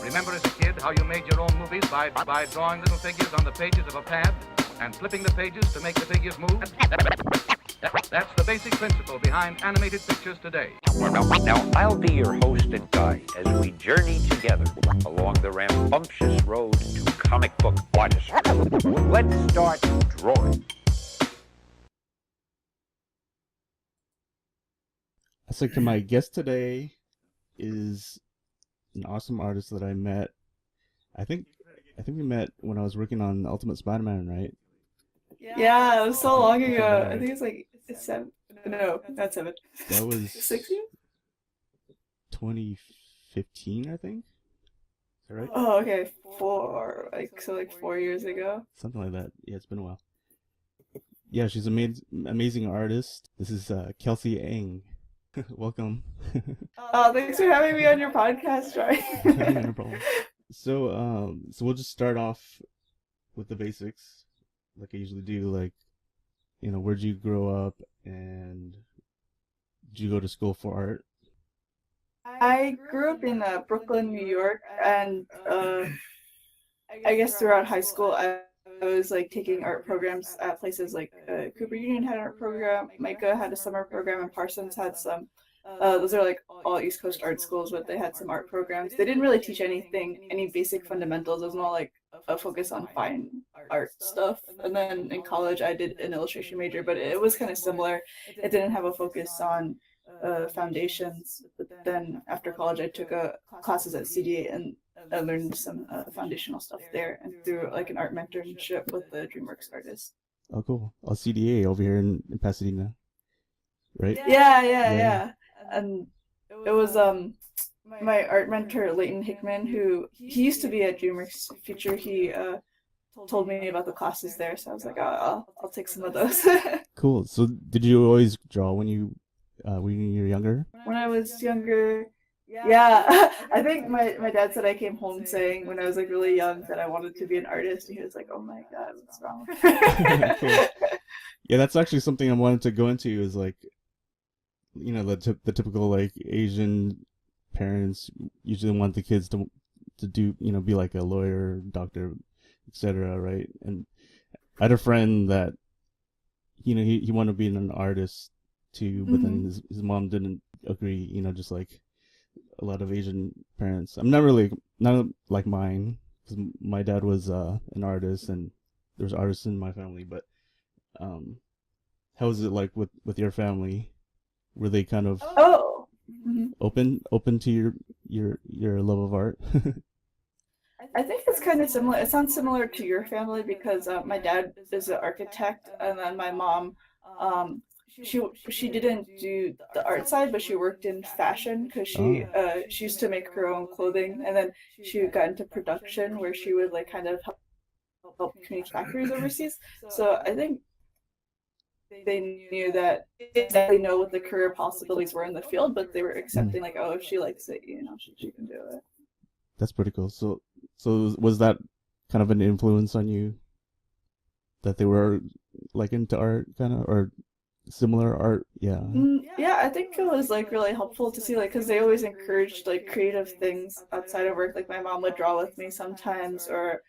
Remember as a kid how you made your own movies by drawing little figures on the pages of a pad and flipping the pages to make the figures move? That's the basic principle behind animated pictures today. Now, I'll be your host and guide as we journey together along the rambunctious road to comic book artistry. Let's start drawing. So my guest today is an awesome artist that I met. I think we met when I was working on Ultimate Spider-Man, right? Yeah, it was so long ago. I think it's like 7. No, not 7. That was 6 years? 2015, I think. Is that right? Oh, okay. 4 years ago. Something like that. Yeah, it's been a while. Yeah, she's an amazing artist. This is Kelsey Eng. Welcome. Oh, thanks for having me on your podcast, Troy. No problem. So we'll just start off with the basics, like I usually do. Like, where'd you grow up, and did you go to school for art? I grew up in Brooklyn, New York, and I guess throughout high school, I was like taking art programs at places like Cooper Union had an art program, Micah had a summer program, and Parsons had some. Those are like all East Coast art schools, but they had some art programs. They didn't really teach any basic fundamentals. It was more like a focus on fine art stuff. And then in college, I did an illustration major, but it was kind of similar. It didn't have a focus on foundations. But then after college, I took classes at CDA and I learned some foundational stuff there, and through like an art mentorship with the Dreamworks artist. Oh, cool. CDA over here in Pasadena, right? Yeah. And it was my art mentor Leighton Hickman, who he used to be at Dreamworks Future. He told me about the classes there, so I was like, oh, I'll take some of those. Cool. So did you always draw when you were younger? When I was younger, yeah. I think my dad said I came home saying when I was like really young that I wanted to be an artist, and he was like, oh my god, what's wrong? Cool. Yeah, that's actually something I wanted to go into, is like, the typical like Asian parents usually want the kids to do, be like a lawyer, doctor, etc., right? And I had a friend that he wanted to be an artist too, but then his mom didn't agree, just like a lot of Asian parents. I'm not like mine, because my dad was an artist and there was artists in my family. But how was it like with your family? Were they kind of open to your love of art? I think it's kind of similar. It sounds similar to your family because my dad is an architect, and then my mom, she didn't do the art side, but she worked in fashion because she used to make her own clothing, and then she got into production where she would like kind of help community factories overseas. So I think they knew that they didn't exactly know what the career possibilities were in the field, but they were accepting like, oh, if she likes it, she can do it. That's pretty cool. So was that kind of an influence on you, that they were like into art kind of, or similar art? Yeah. Yeah, I think it was like really helpful to see, like, because they always encouraged like creative things outside of work. Like my mom would draw with me sometimes, or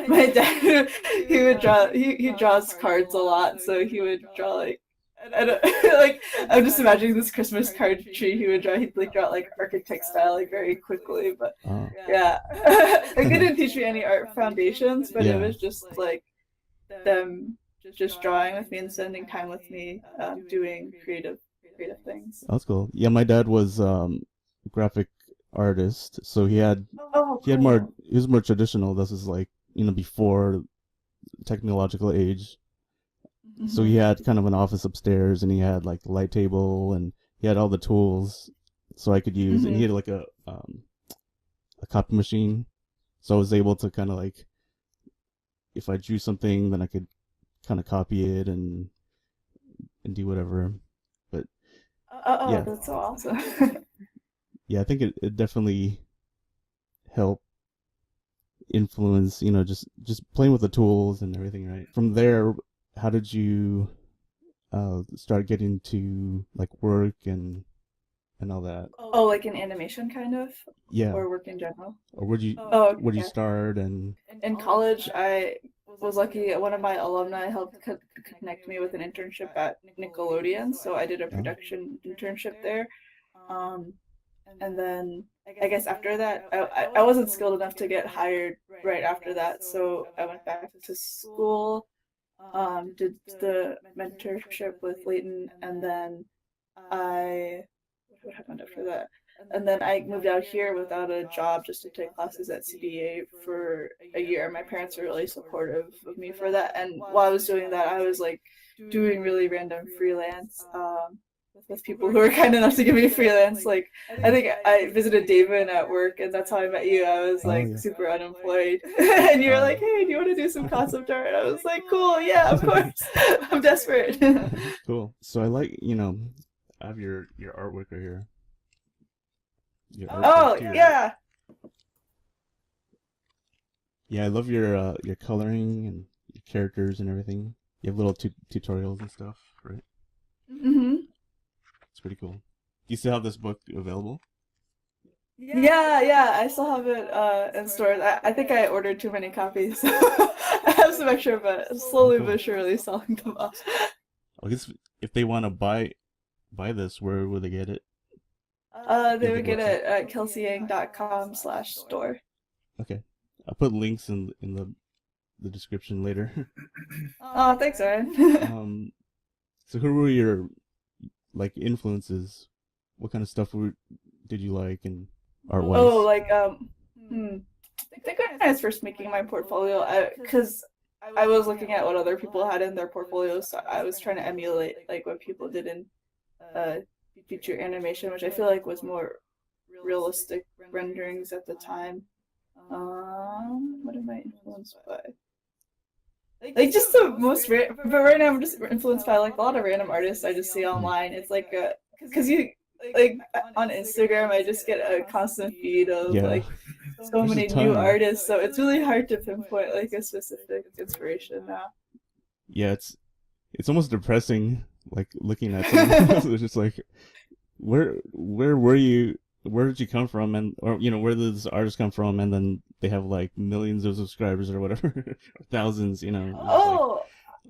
my dad, he would draw. He draws cards a lot, so he would draw like, I don't, like, I'm just imagining this Christmas card tree he would draw. He'd like draw like architect style, like very quickly. But yeah, like they didn't teach me any art foundations, but it was just like them just drawing with me and spending time with me, doing creative things. That's cool. Yeah, my dad was graphic artist, so he was more traditional. This is like, before technological age. So he had kind of an office upstairs, and he had like the light table, and he had all the tools so I could use, and he had like a copy machine, so I was able to kind of like, if I drew something, then I could kind of copy it and do whatever. But yeah, that's so awesome. Yeah, I think it definitely helped influence, just playing with the tools and everything, right? From there, how did you start getting to like work and and all that? Oh, like in animation kind of, Yeah. or work in general. Or would you Oh, would you yeah. start and In college, I was lucky. One of my alumni helped connect me with an internship at Nickelodeon, so I did a oh, production internship there. Um, and then I guess after that, I wasn't skilled enough to get hired right after that, so I went back to school, did the mentorship with Leighton, and then I what happened after that? And then I moved out here without a job just to take classes at CDA for a year. My parents were really supportive of me for that. And while I was doing that, I was like doing really random freelance with people who were kind enough to give me freelance. Like I think I visited David at work, and that's how I met you. I was oh like yeah. super unemployed, and you were like, Um, "Hey, do you want to do some concept art?" And I was like, "Cool, yeah, of course. I'm desperate." cool. So I like, I have your artwork right here. Your artwork Oh too. yeah. Yeah, I love your coloring and your characters and everything. You have little tutorials and stuff, right? Mm-hmm. It's pretty cool. Do you still have this book available? Yeah, I still have it in stores. I think I ordered too many copies. I have some extra, but Oh, slowly cool. but surely selling them off. I guess if they want to buy this, where would they get it? They Get would the get website. it at kelseyeng.com/store. Okay, I'll put links in the description later. Oh, thanks, Ryan. So who were your like influences? What kind of stuff did you like and art wise? Oh, like I think when I was first making my portfolio, because I was looking at what other people had in their portfolios, so I was trying to emulate like what people did in uh, feature animation, which I feel like was more realistic renderings at the time. What am I influenced by? Like just the most but right now I'm just influenced by like a lot of random artists I just see online. It's like because you like on Instagram I just get a constant feed of Yeah, like so there's a many new ton. artists, so it's really hard to pinpoint like a specific inspiration now. Yeah, it's almost depressing. Like looking at them, it's just like, where were you? Where did you come from? And or where did this artist come from? And then they have like millions of subscribers or whatever, or thousands. It's Oh,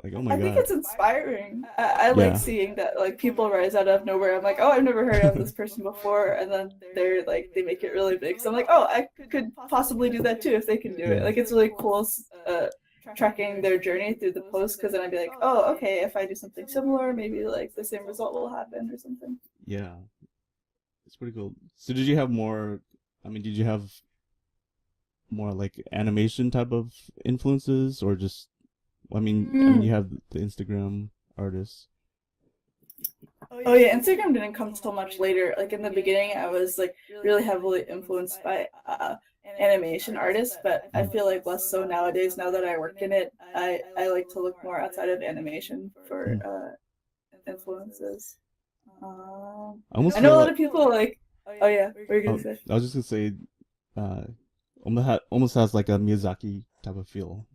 like oh my I think god. it's inspiring. I like Yeah, seeing that like people rise out of nowhere. I'm like, oh, I've never heard of this person before, and then they're like they make it really big. So I'm like, oh, I could possibly do that too if they can do it. yeah, Like it's really cool tracking their journey through the post because then I'd be like, oh, okay, if I do something similar, maybe like the same result will happen or something. yeah. It's pretty cool. So did you have more? I mean, did you have more like animation type of influences, or just? I mean, you have the Instagram artists. Oh yeah, Instagram didn't come till much later. Like in the beginning, I was like really heavily influenced by animation artists, but I feel like less so nowadays. Now that I work in it, I like to look more outside of animation for Mm. influences. I almost I know feel a lot like of people like. Oh yeah, what were you oh, gonna say? I was just gonna say, uh, almost has like a Miyazaki type of feel.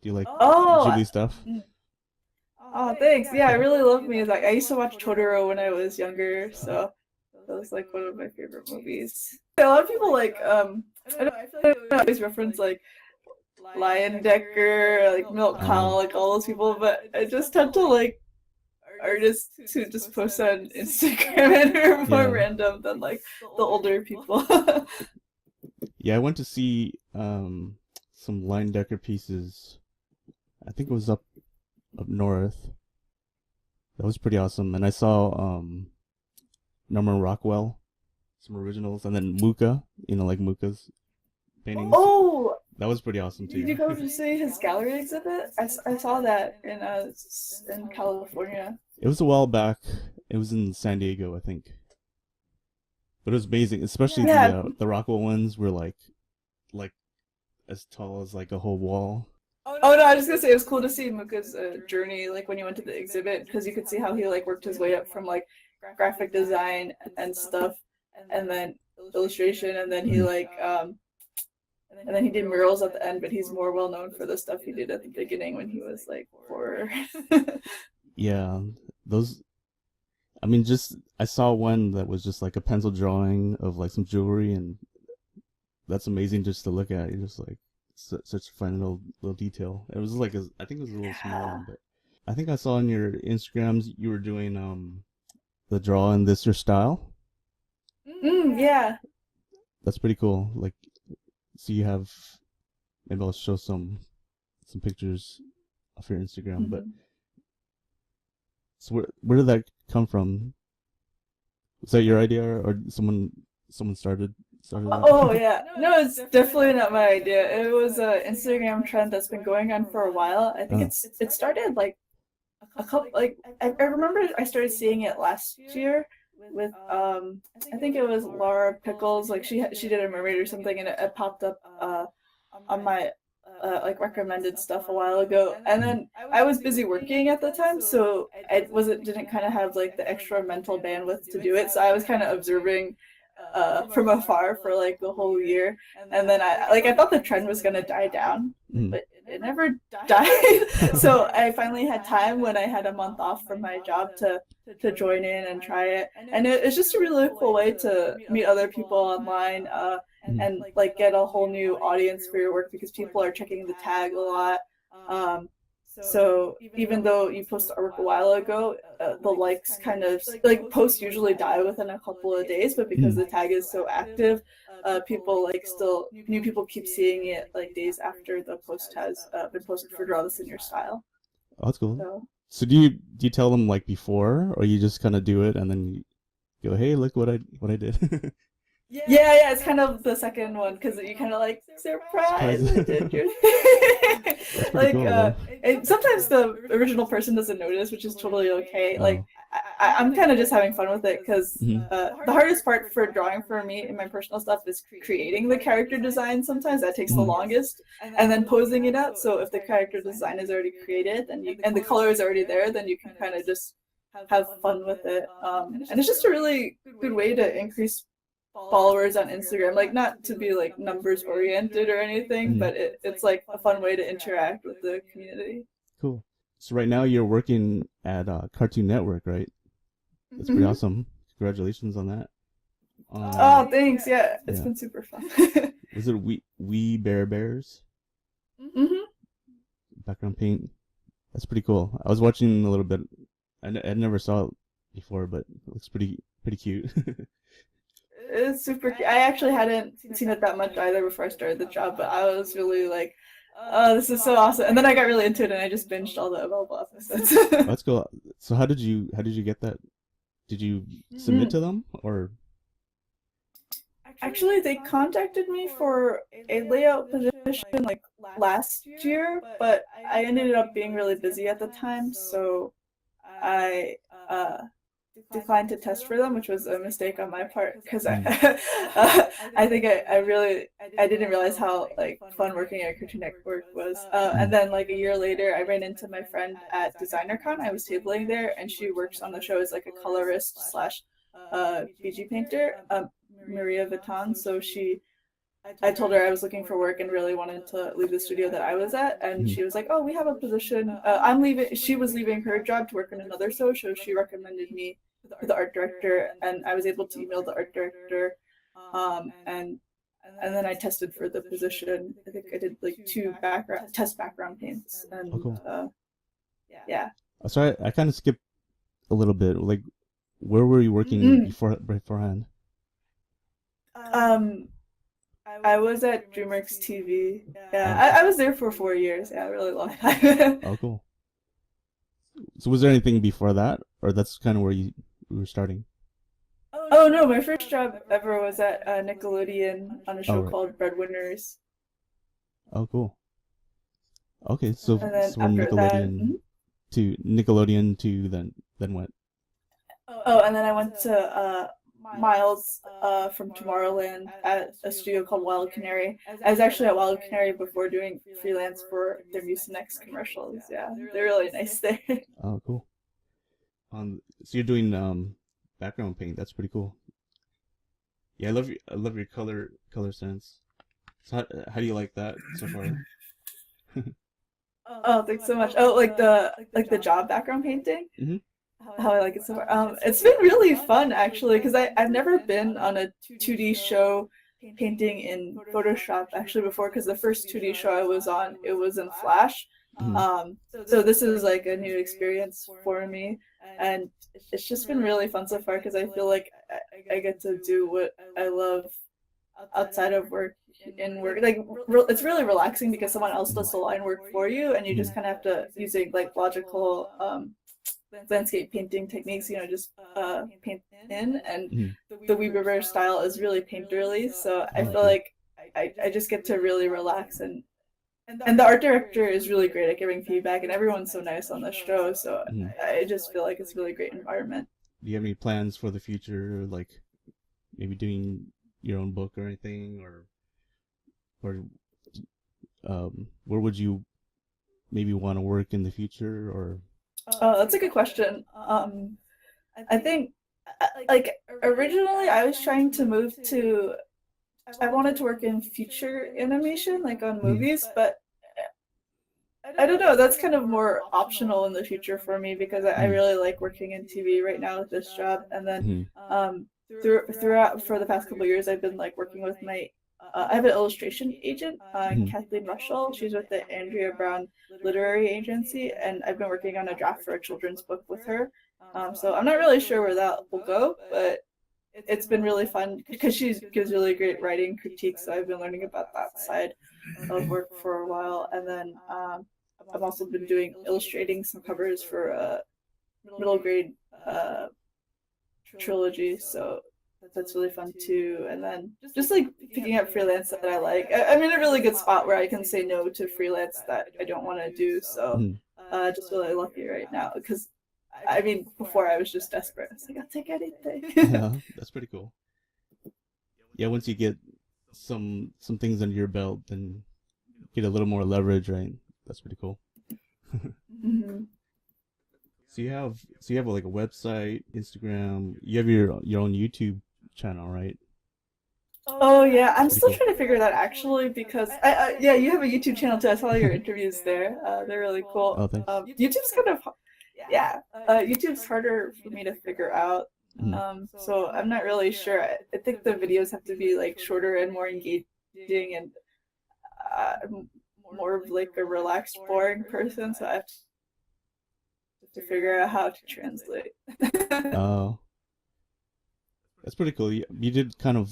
Do you like Oh, Ghibli stuff? oh, thanks. Yeah, I really love Miyazaki. I used to watch Totoro when I was younger, so that was like one of my favorite movies. A lot of people like I always reference like Lion Decker, like Milt Kahl, like all those people, but I just tend to like artists who just post on Instagram and are more Yeah. random than like the older people. Yeah, I went to see some Line Decker pieces. I think it was up north. That was pretty awesome. And I saw Norman Rockwell, some originals, and then Muka, like Muka's paintings. Oh, That was pretty awesome did you too. go to see his gallery exhibit? I saw that in California. It was a while back. It was in San Diego, I think. But it was amazing, especially Yeah. the Rockwell ones were like as tall as like a whole wall. Oh no, I was just gonna say it was cool to see Muka's journey, like when you went to the exhibit, because you could see how he like worked his way up from like graphic design and stuff, and then illustration, and then he like and then he did murals at the end, but he's more well known for the stuff he did at the beginning when he was like 4. Yeah, those. I mean, just I saw one that was just like a pencil drawing of like some jewelry, and that's amazing just to look at. You're just like such a fun little detail. It was like I think it was a little small one, but I think I saw on your Instagrams you were doing the draw in this your style. Yeah. That's pretty cool. Like, so you have, maybe I'll show some pictures of your Instagram. But so where did that come from? Was that your idea, or someone started that? Oh yeah, no, it's definitely not my idea. It was a Instagram trend that's been going on for a while. I think it started like a couple, like I remember I started seeing it last year with I think it was Laura Pickles. Like she did a mermaid or something, and it popped up on my like recommended stuff a while ago. And then I was busy working at the time, so I didn't kind of have like the extra mental bandwidth to do it. So I was kind of observing from afar for like the whole year, and then I thought the trend was gonna die down, but it never died. So I finally had time when I had a month off from my job to join in and try it, and it's just a really cool way to meet other people online, and like get a whole new audience for your work because people are checking the tag a lot. So even though you posted artwork a while ago, the likes kind of like posts usually die within a couple of days, but because the tag is so active, people like still new people keep seeing it like days after the post has been posted for Draw This in Your Style. Oh, that's cool. So do you tell them like before, or you just kind of do it and then you go, hey, look what I did? Yeah, it's kind of the second one because you kind of like surprise. I did your thing. Like, cool, and sometimes the original person doesn't notice, which is totally okay. Like, I'm kind of just having fun with it because the hardest part for drawing for me in my personal stuff is creating the character design. Sometimes that takes the longest, and then posing it out. So if the character design is already created, and the color is already there, then you can kind of just have fun with it. And it's just a really good way to increase followers on Instagram, like not to be like numbers oriented or anything, but it's like a fun way to interact with the community. Cool. So right now you're working at Cartoon Network, right? That's pretty awesome. Congratulations on that. Oh, thanks. Yeah, it's been super fun. Was it We Bear Bears? Background paint. That's pretty cool. I was watching a little bit. I never saw it before, but it looks pretty cute. It's super cute. I actually hadn't seen it that much either before I started the job, but I was really like, oh, this is so awesome. And then I got really into it and I just binged all the available episodes. That's cool. So how did you get that? Did you submit to them, or? Actually, they contacted me for a layout position like last year, but I ended up being really busy at the time, so I declined to test for them, which was a mistake on my part because I think I didn't realize how like fun working at Cartoon Network was. And then like a year later, I ran into my friend at DesignerCon. I was tabling there, and she works on the show as like a colorist / BG painter, Maria Vuitton. So I told her I was looking for work and really wanted to leave the studio that I was at, and she was like, "Oh, we have a position. I'm leaving." She was leaving her job to work in another show, so she recommended me to the art director, and I was able to email the art director, and then I tested for the position. I think I did like 2 background paints, and cool. Yeah. So I kind of skipped a little bit. Like, where were you working beforehand? I was at Dreamworks TV. Yeah, I was there for 4 years. Yeah, really long time. Oh, cool. So was there anything before that, or that's kind of where you were starting? Oh no, my first job ever was at Nickelodeon on a show called Breadwinners. Oh, cool. Okay, so then from after Nickelodeon to then what? Oh, and then I went to Miles from Tomorrowland at a studio called Wild Canary. I was actually at Wild Canary before doing freelance for their Mucinex commercials. Yeah, they're really nice there. Oh, cool. So you're doing background paint. That's pretty cool. Yeah, I love your color sense. So how do you like that so far? Oh, thanks so much. Oh, like the job background painting. how I like it so far. It's been really fun actually because I've never been on a 2D show painting in Photoshop actually before, because the first 2D show I was on, it was in Flash. So this is like a new experience for me, and it's just been really fun so far because I feel like I get to do what I love outside of work. In work, like it's really relaxing because someone else does the line work for you, and you just kind of have to using like logical landscape painting techniques, just paint in, and the Weaver style is really painterly, so I feel like I just get to really relax, and the art director is really great at giving feedback, and everyone's so nice on the show, so I just feel like it's a really great environment. Do you have any plans for the future, like maybe doing your own book or anything, or where would you maybe want to work in the future? Or that's a good question. I think like originally I was trying to move to, I wanted to work in feature animation, like on movies, but I don't know, that's kind of more optional in the future for me because I really like working in TV right now with this job. And then throughout for the past couple of years I've been like working with my I have an illustration agent, Kathleen Russell. She's with the Andrea Brown Literary Agency, and I've been working on a draft for a children's book with her. So I'm not really sure where that will go, but it's been really fun because she gives really great writing critiques. So I've been learning about that side of work for a while, and then I've also been illustrating some covers for a middle grade trilogy. So that's really fun too. And then just like picking up freelance that I like. I'm in a really good spot where I can say no to freelance that I don't want to do. So just really lucky right now because I mean before I was just desperate. I was like, I'll take anything. Yeah, that's pretty cool. Yeah, once you get some things under your belt, then get a little more leverage, right? That's pretty cool. So you have like a website, Instagram. You have your own YouTube channel, right? Oh yeah, I'm still trying to figure that actually because yeah, you have a YouTube channel too. I saw your interviews there. They're really cool. Oh, thanks. YouTube's kind of YouTube's harder for me to figure out. So I'm not really sure. I think the videos have to be like shorter and more engaging, and I'm more of like a relaxed, boring person, so I have to figure out how to translate. Oh. That's pretty cool. You did kind of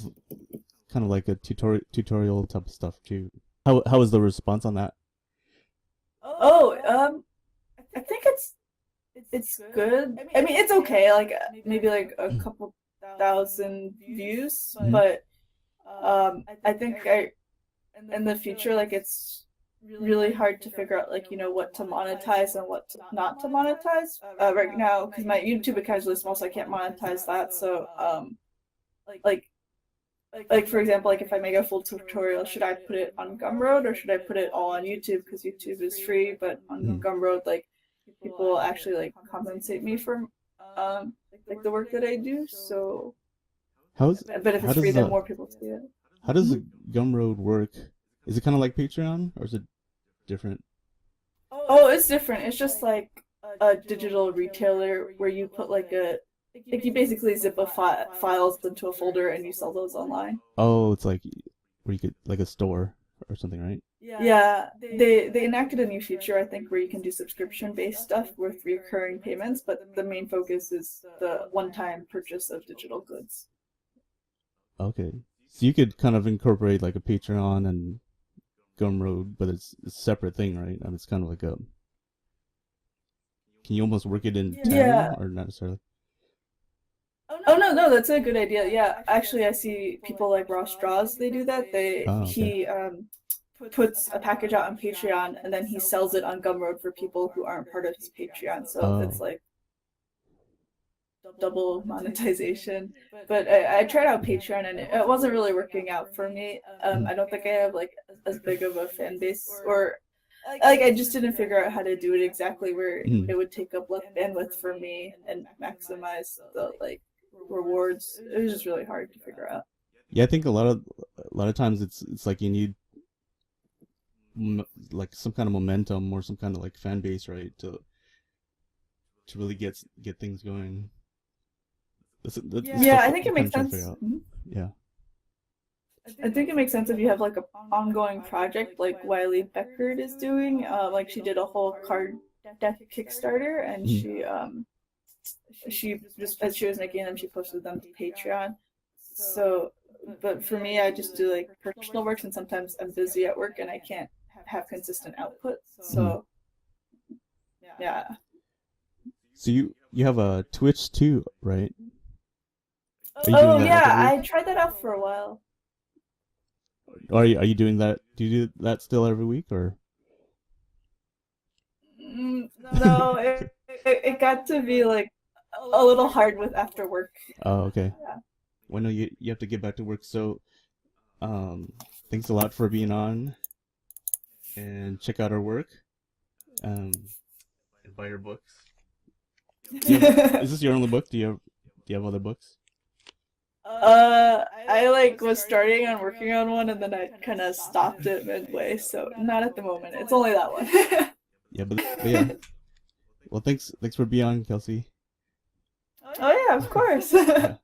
like a tutorial type of stuff too. How was the response on that? I think it's good. I mean, it's okay. Like maybe like a couple thousand views, but I think in the future, like it's really hard to figure out like what to monetize and what not to monetize right now because my YouTube account is really small, so I can't monetize that. So like for example, like if I make a full tutorial, should I put it on Gumroad or should I put it all on YouTube? Because YouTube is free, but on Gumroad, like people actually like compensate me for like the work that I do. So but if it's free, then more people see it. How does the Gumroad work? Is it kind of like Patreon, or is it different? Oh, it's different. It's just like a digital retailer where you put like you basically zip files into a folder and you sell those online. Oh, it's like where you could like a store or something, right? Yeah, they enacted a new feature, I think, where you can do subscription-based stuff with recurring payments, but the main focus is the one-time purchase of digital goods. Okay, so you could kind of incorporate like a Patreon and Gumroad, but it's a separate thing, right? I mean, it's kind of like can you almost work it in tandem or not necessarily? Oh no, that's a good idea. Yeah, actually, I see people like Ross Draws. They do that. He puts a package out on Patreon and then he sells it on Gumroad for people who aren't part of his Patreon. So it's like double monetization. But I tried out Patreon and it wasn't really working out for me. I don't think I have like as big of a fan base, or like I just didn't figure out how to do it exactly where it would take up less bandwidth for me and maximize the like rewards. It was just really hard to figure out. Yeah, I think a lot of times it's like you need like some kind of momentum or some kind of like fan base, right, to to really get things going. Yeah, I think it makes sense. Yeah. I think it makes sense if you have like a ongoing project like Wiley Beckert is doing. Like she did a whole card deck Kickstarter, and she just as she was making them, she posted them to Patreon. So, but for me, I just do like personal works, and sometimes I'm busy at work and I can't have consistent output. So, yeah. So you have a Twitch too, right? Oh yeah, I tried that out for a while. Are you doing that? Do you do that still every week, or? No, it got to be like a little hard with after work. Oh, okay. Yeah. Well, no, you have to get back to work. So, thanks a lot for being on. And check out our work. And buy your books. Is this your only book? Do you have other books? I like was starting on working on one, and then I kind of stopped it midway. So not at the moment. It's only that one. Yeah, but yeah. Well, thanks for being on, Kelsey. Oh yeah, of course. Yeah.